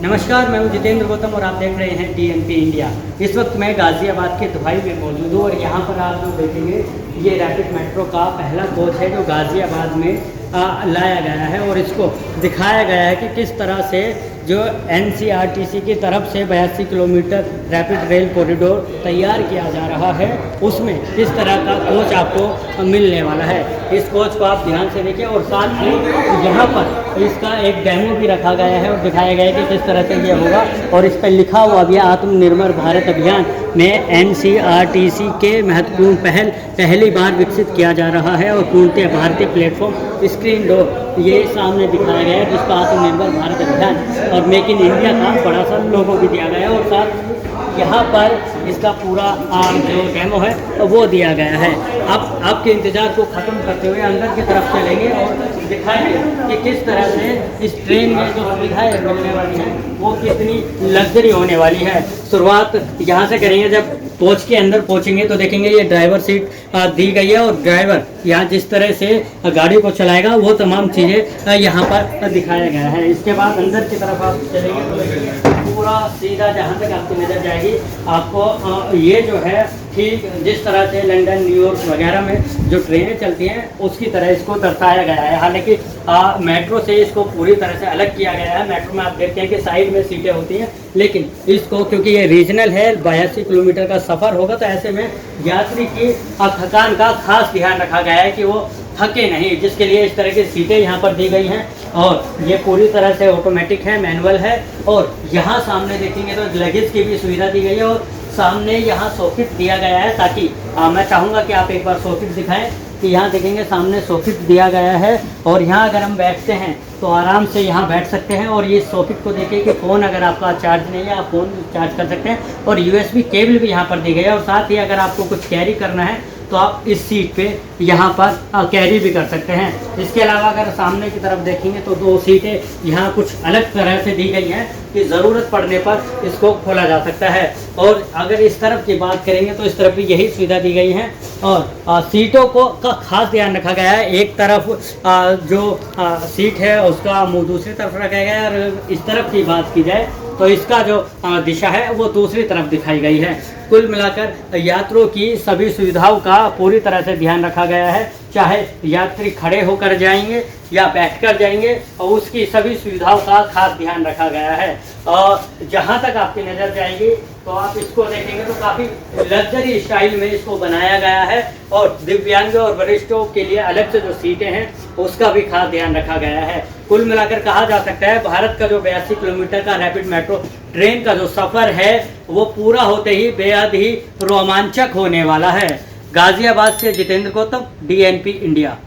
नमस्कार, मैं हूं जितेंद्र गौतम और आप देख रहे हैं DNP इंडिया। इस वक्त मैं गाज़ियाबाद के दुहाई में मौजूद हूं और यहां पर आप लोग देखेंगे ये रैपिड मेट्रो का पहला कोच है जो गाज़ियाबाद में लाया गया है और इसको दिखाया गया है कि किस तरह से जो NCRTC की तरफ से 82 किलोमीटर रैपिड रेल कॉरिडोर तैयार किया जा रहा है, उसमें किस तरह का कोच आपको मिलने वाला है। इस कोच को आप ध्यान से देखिए और साथ ही यहाँ पर इसका एक डेमो भी रखा गया है और दिखाया गया है कि किस तरह से ये होगा। और इस पर लिखा हुआ भी आत्मनिर्भर भारत अभियान में NCRTC के महत्वपूर्ण पहली बार विकसित किया जा रहा है और पूर्णतः भारतीय प्लेटफॉर्म स्क्रीन डोर ये सामने दिखाया गया है, जिसका आत्मनिर्भर भारत अभियान और मेक इन इंडिया का बड़ा सा लोगो भी दिया गया है और साथ यहाँ पर इसका पूरा जो डेमो है वो दिया गया है। अब आपके इंतज़ार को ख़त्म करते हुए अंदर की तरफ चलेंगे और दिखाएंगे कि किस तरह से इस ट्रेन में जो सुविधाएं मिलने वाली हैं वो कितनी लग्जरी होने वाली है। शुरुआत यहाँ से करेंगे। जब कोच के अंदर पहुँचेंगे तो देखेंगे ये ड्राइवर सीट दी गई है और ड्राइवर यहाँ जिस तरह से गाड़ी को चलाएगा वो तमाम चीज़ें यहाँ पर दिखाया गया है। इसके बाद अंदर की तरफ आप चलेंगे तो देखेंगे पूरा सीधा जहाँ तक आपकी नज़र जाएगी आपको ये जो है ठीक जिस तरह से लंदन, न्यूयॉर्क वगैरह में जो ट्रेनें चलती हैं उसकी तरह इसको दर्शाया गया है। हालांकि मेट्रो से इसको पूरी तरह से अलग किया गया है। मेट्रो में आप देखते हैं कि साइड में सीटें होती हैं, लेकिन इसको क्योंकि ये रीजनल है 82 किलोमीटर का सफ़र होगा तो ऐसे में यात्री की थकान का खास ध्यान रखा गया है कि वो थके नहीं, जिसके लिए इस तरह की सीटें यहाँ पर दी गई हैं और ये पूरी तरह से ऑटोमेटिक है, मैनुअल है। और यहाँ सामने देखेंगे तो लगेज की भी सुविधा दी गई है और सामने यहाँ सॉकेट दिया गया है ताकि मैं चाहूँगा कि आप एक बार सॉकेट दिखाएं कि यहाँ देखेंगे सामने सॉकेट दिया गया है और यहाँ अगर हम बैठते हैं तो आराम से यहाँ बैठ सकते हैं। और ये सॉकेट को देखिए कि फ़ोन अगर आपका चार्ज नहीं है आप फ़ोन चार्ज कर सकते हैं और USB केबल भी यहाँ पर दी गई है। और साथ ही अगर आपको कुछ कैरी करना है तो आप इस सीट पे यहाँ पर कैरी भी कर सकते हैं। इसके अलावा अगर सामने की तरफ देखेंगे तो दो सीटें यहाँ कुछ अलग तरह से दी गई हैं कि ज़रूरत पड़ने पर इसको खोला जा सकता है। और अगर इस तरफ की बात करेंगे तो इस तरफ भी यही सुविधा दी गई है और सीटों को का खास ध्यान रखा गया है। एक तरफ जो सीट है उसका मुंह दूसरी तरफ रखा गया है और इस तरफ की बात की जाए तो इसका जो दिशा है वो दूसरी तरफ दिखाई गई है। कुल मिलाकर यात्रियों की सभी सुविधाओं का पूरी तरह से ध्यान रखा गया है, चाहे यात्री खड़े होकर जाएंगे या बैठकर जाएंगे और उसकी सभी सुविधाओं का खास ध्यान रखा गया है। और जहां तक आपकी नज़र जाएगी तो आप इसको देखेंगे तो काफ़ी लग्जरी स्टाइल में इसको बनाया गया है और दिव्यांग और वरिष्ठों के लिए अलग से जो सीटें हैं उसका भी खास ध्यान रखा गया है। कुल मिलाकर कहा जा सकता है भारत का जो 82 किलोमीटर का रैपिड मेट्रो ट्रेन का जो सफ़र है वो पूरा होते ही बेहद ही रोमांचक होने वाला है। गाज़ियाबाद से जितेंद्र गौतम, DNP इंडिया।